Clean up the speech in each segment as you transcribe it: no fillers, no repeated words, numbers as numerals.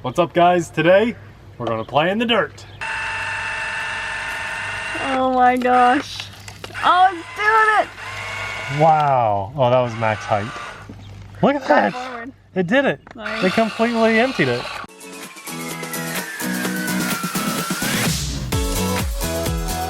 What's up, guys? Today we're gonna play in the dirt. Oh my gosh. Oh, it's doing it! Wow. Oh, that was max height. Look at that. Forward. It did it. Nice. It completely emptied it.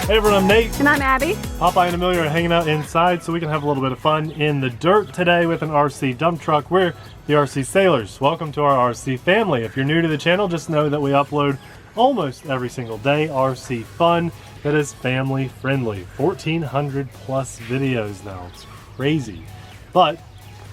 Hey everyone, I'm Nate. And I'm Abby. Popeye and Amelia are hanging out inside so we can have a little bit of fun in the dirt today with an RC dump truck. We're the RC Sailors. Welcome to our RC family. If you're new to the channel, just know that we upload almost every single day RC fun that is family friendly. 1,400 plus videos now. It's crazy. But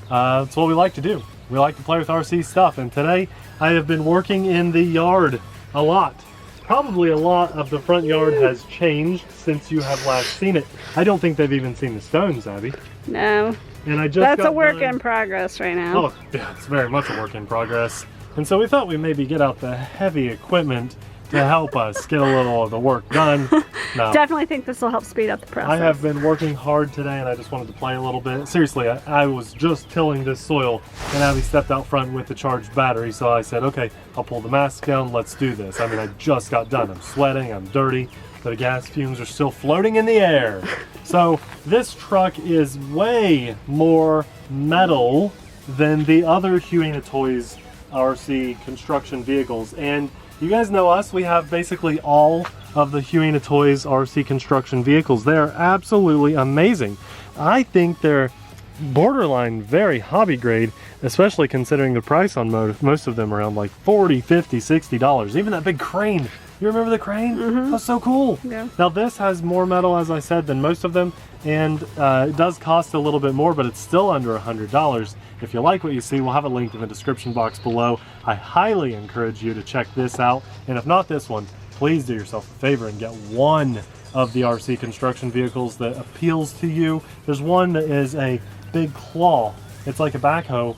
that's what we like to do. We like to play with RC stuff, and today I have been working in the yard a lot. Probably a lot of the front yard has changed since you have last seen it. I don't think they've even seen the stones, Abby. No. And I just That's a work in progress right now. Oh, yeah, it's very much a work in progress. And so we thought we'd maybe get out the heavy equipment to help us get a little of the work done. No. Definitely think this will help speed up the process. I have been working hard today and I just wanted to play a little bit. Seriously, I was just tilling this soil and Abby stepped out front with the charged battery, so I said, okay, I'll pull the mask down, let's do this. I mean, I just got done. I'm sweating, I'm dirty, the gas fumes are still floating in the air. So this truck is way more metal than the other Huina Toys RC construction vehicles. And you guys know us, we have basically all of the Huina Toys RC construction vehicles. They are absolutely amazing. I think they're borderline very hobby grade, especially considering the price on most of them around like $40, $50, $60. Even that big crane. You remember the crane? Mm-hmm. That's so cool. Yeah. Now this has more metal, as I said, than most of them, and it does cost a little bit more, but it's still under $100. If you like what you see, we'll have a link in the description box below. I highly encourage you to check this out, and if not this one, please do yourself a favor and get one of the RC construction vehicles that appeals to you. There's one that is a big claw. It's like a backhoe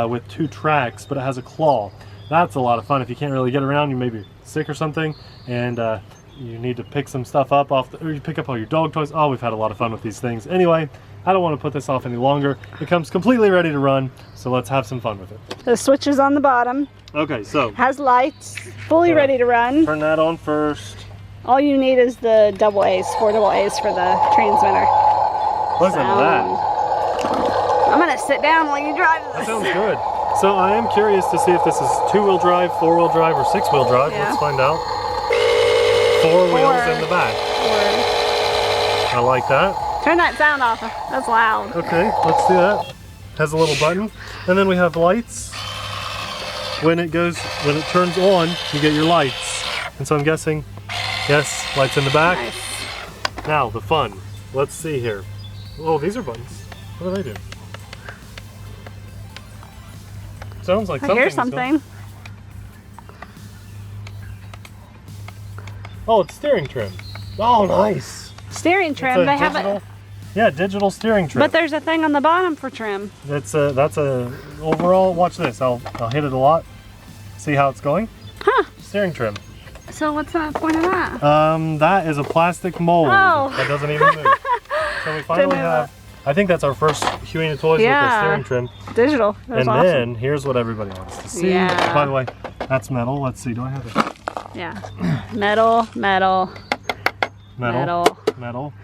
with two tracks, but it has a claw. That's a lot of fun. If you can't really get around, you may be sick or something, and you need to pick some stuff up or you pick up all your dog toys. Oh, we've had a lot of fun with these things. Anyway, I don't want to put this off any longer. It comes completely ready to run, so let's have some fun with it. The switch is on the bottom. Okay, so Has lights, fully ready to run. turn that on first. All you need is the double A's, 4 double A's for the transmitter. Listen to that. I'm gonna sit down while you drive That this. sounds good. So I am curious to see if this is 2-wheel drive, 4-wheel drive, or 6-wheel drive. Yeah. Let's find out. 4 wheels in the back. I like that. Turn that sound off. That's loud. Okay, let's do that. Has a little button, and then we have lights. When it turns on, you get your lights. And so I'm guessing, yes, lights in the back. Nice. Now the fun. Let's see here. Oh, these are buttons. What do they do? Sounds like I hear something. Oh, it's steering trim. Oh, nice. Steering trim. They have it. Yeah, digital steering trim. But there's a thing on the bottom for trim. That's a overall. Watch this. I'll hit it a lot. See how it's going? Huh. Steering trim. So what's the point of that? That is a plastic mold Oh. that doesn't even move. So we finally have. I think that's our first Huina Toys with the steering trim. Digital. That's and awesome. then here's what everybody wants to see. Yeah. By the way, that's metal. Let's see. Do I have it? Yeah. Metal.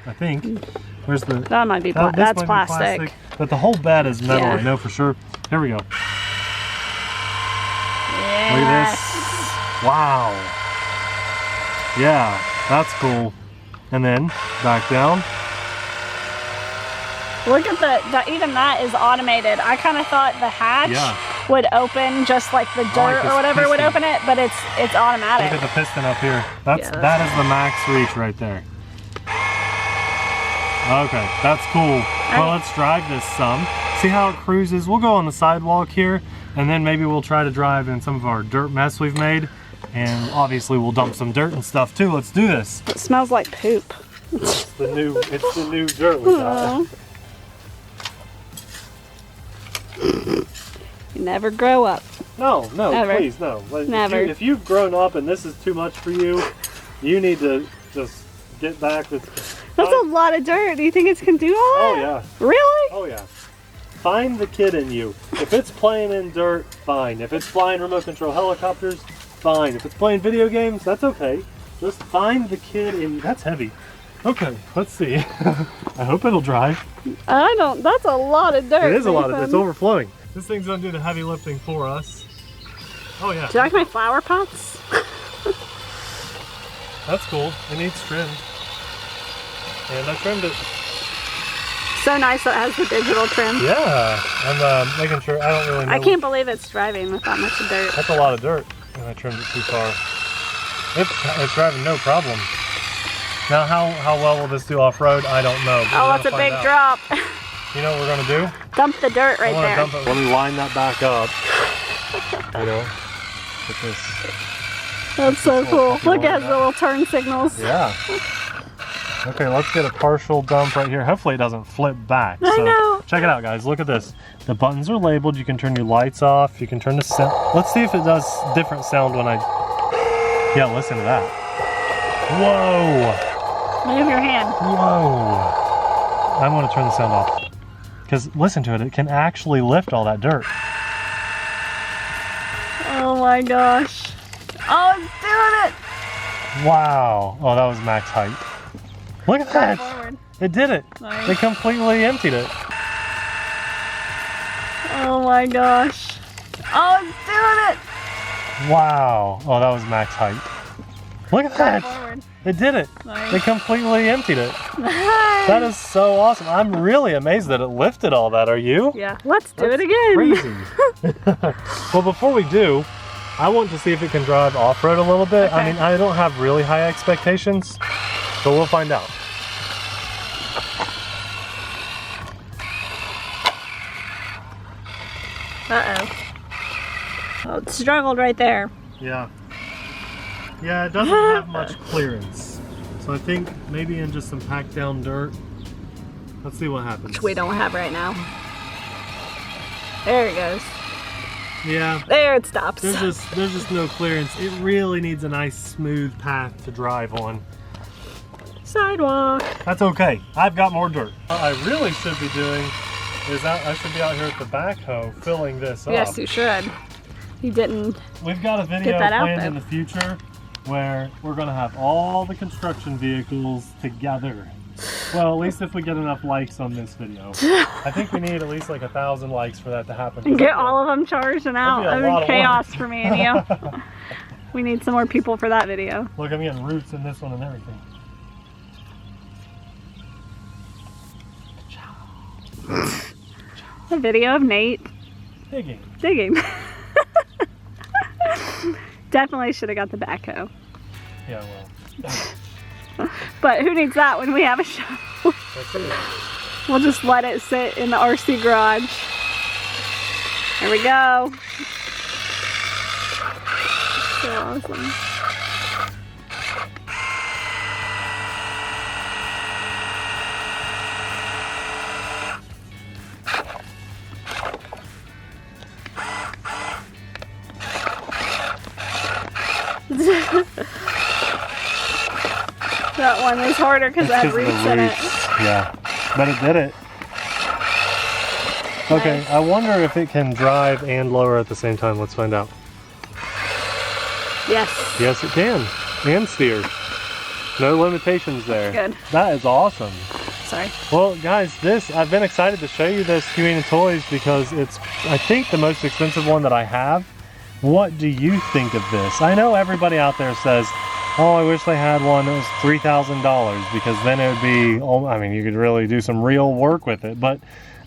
I think. Where's the? That might be this that's might be plastic. But the whole bed is metal. Yeah. I know for sure. Here we go. Yes. Look at this. Wow. Yeah, that's cool. And then back down. Look at the even that is automated. I kind of thought the hatch would open just like the dirt or whatever would open it, but it's automatic. Look at the piston up here. That is the max reach right there. Okay, that's cool. Well, let's drive this some. See how it cruises. We'll go on the sidewalk here, and then maybe we'll try to drive in some of our dirt mess we've made. And obviously we'll dump some dirt and stuff too. Let's do this. It smells like poop. It's the new dirt we got. You never grow up. No, Never. please, no. Never. If you've grown up and this is too much for you, you need to just get back with. That's a lot of dirt. Do you think it can do all that? Oh yeah. Really? Oh yeah. Find the kid in you. If it's playing in dirt, fine. If it's flying remote control helicopters, fine. If it's playing video games, that's okay. Just find the kid in, that's heavy. Okay, let's see. I hope it'll drive. I don't, that's a lot of dirt. It is a lot of dirt, it's overflowing. This thing's gonna do the heavy lifting for us. Oh yeah. Do you like my flower pots? That's cool, it needs trimmed. And I trimmed it. So nice that it has the digital trim. Yeah, I'm making sure, I don't really know. I can't believe it's driving with that much dirt. That's a lot of dirt, and I trimmed it too far. It's driving no problem. Now how well will this do off-road? I don't know. Oh, that's a big drop. You know what we're gonna do? Dump the dirt right there. Dump it. Let me line that back up. You know, get this. That's so cool. Look at the little turn signals. Yeah. Okay, let's get a partial dump right here. Hopefully it doesn't flip back. I know. Check it out, guys. Look at this. The buttons are labeled. You can turn your lights off. You can turn the sound. Let's see if it does different sound when I... Yeah, listen to that. Whoa. Move your hand. Whoa. I want to turn the sound off. Because listen to it. It can actually lift all that dirt. Oh my gosh. Oh, it's doing it. Wow. Oh, that was max height. Look at that. Forward. It did it. Nice. It completely emptied it. Oh my gosh. Oh, it's doing it. Wow. Oh, that was max height. Look at that. Forward. It did it. Nice. It completely emptied it. That is so awesome. I'm really amazed that it lifted all that. Are you? Yeah. Let's do it again. Crazy. Well, before we do, I want to see if it can drive off-road a little bit. Okay. I mean, I don't have really high expectations, but we'll find out. Uh-oh. Oh, it struggled right there. Yeah. Yeah, it doesn't have much clearance. So I think maybe in just some packed down dirt. Let's see what happens. Which we don't have right now. There it goes. Yeah. There it stops. There's just no clearance. It really needs a nice smooth path to drive on. Sidewalk. That's okay. I've got more dirt. What I really should be doing is I should be out here at the backhoe filling this up. Yes, you should. You didn't. We've got a video planned in the future where we're going to have all the construction vehicles together. Well, at least if we get enough likes on this video. I think we need at least like 1,000 likes for that to happen. Get all of them charged and out. That would be chaos for me and you. We need some more people for that video. Look, I'm getting roots in this one and everything. A video of Nate digging. Definitely should have got the backhoe. Yeah, well. But who needs that when we have a shovel? That's it. We'll just let it sit in the RC garage. There we go. So awesome. That one was harder because it had roots in it. Yeah, but it did it. Okay, nice. I wonder if it can drive and lower at the same time. Let's find out. Yes. Yes, it can. And steer. No limitations there. Good. That is awesome. Sorry. Well, guys, I've been excited to show you this Huina Toys because it's, I think, the most expensive one that I have. What do you think of this? I know everybody out there says, oh, I wish they had one that was $3,000 because then it would be, oh, I mean, you could really do some real work with it. But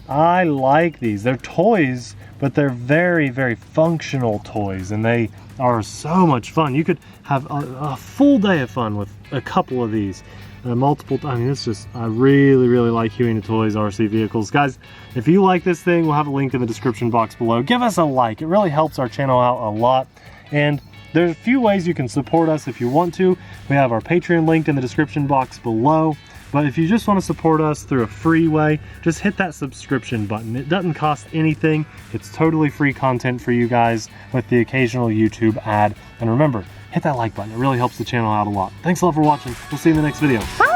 I like these. They're toys, but they're very, very functional toys, and they are so much fun. You could have a full day of fun with a couple of these. I mean, it's just, I really, really like Huina Toys RC vehicles. Guys, if you like this thing, we'll have a link in the description box below. Give us a like. It really helps our channel out a lot. And there's a few ways you can support us if you want to. We have our Patreon linked in the description box below. But if you just want to support us through a free way, just hit that subscription button. It doesn't cost anything. It's totally free content for you guys with the occasional YouTube ad. And remember, hit that like button. It really helps the channel out a lot. Thanks a lot for watching. We'll see you in the next video. Bye.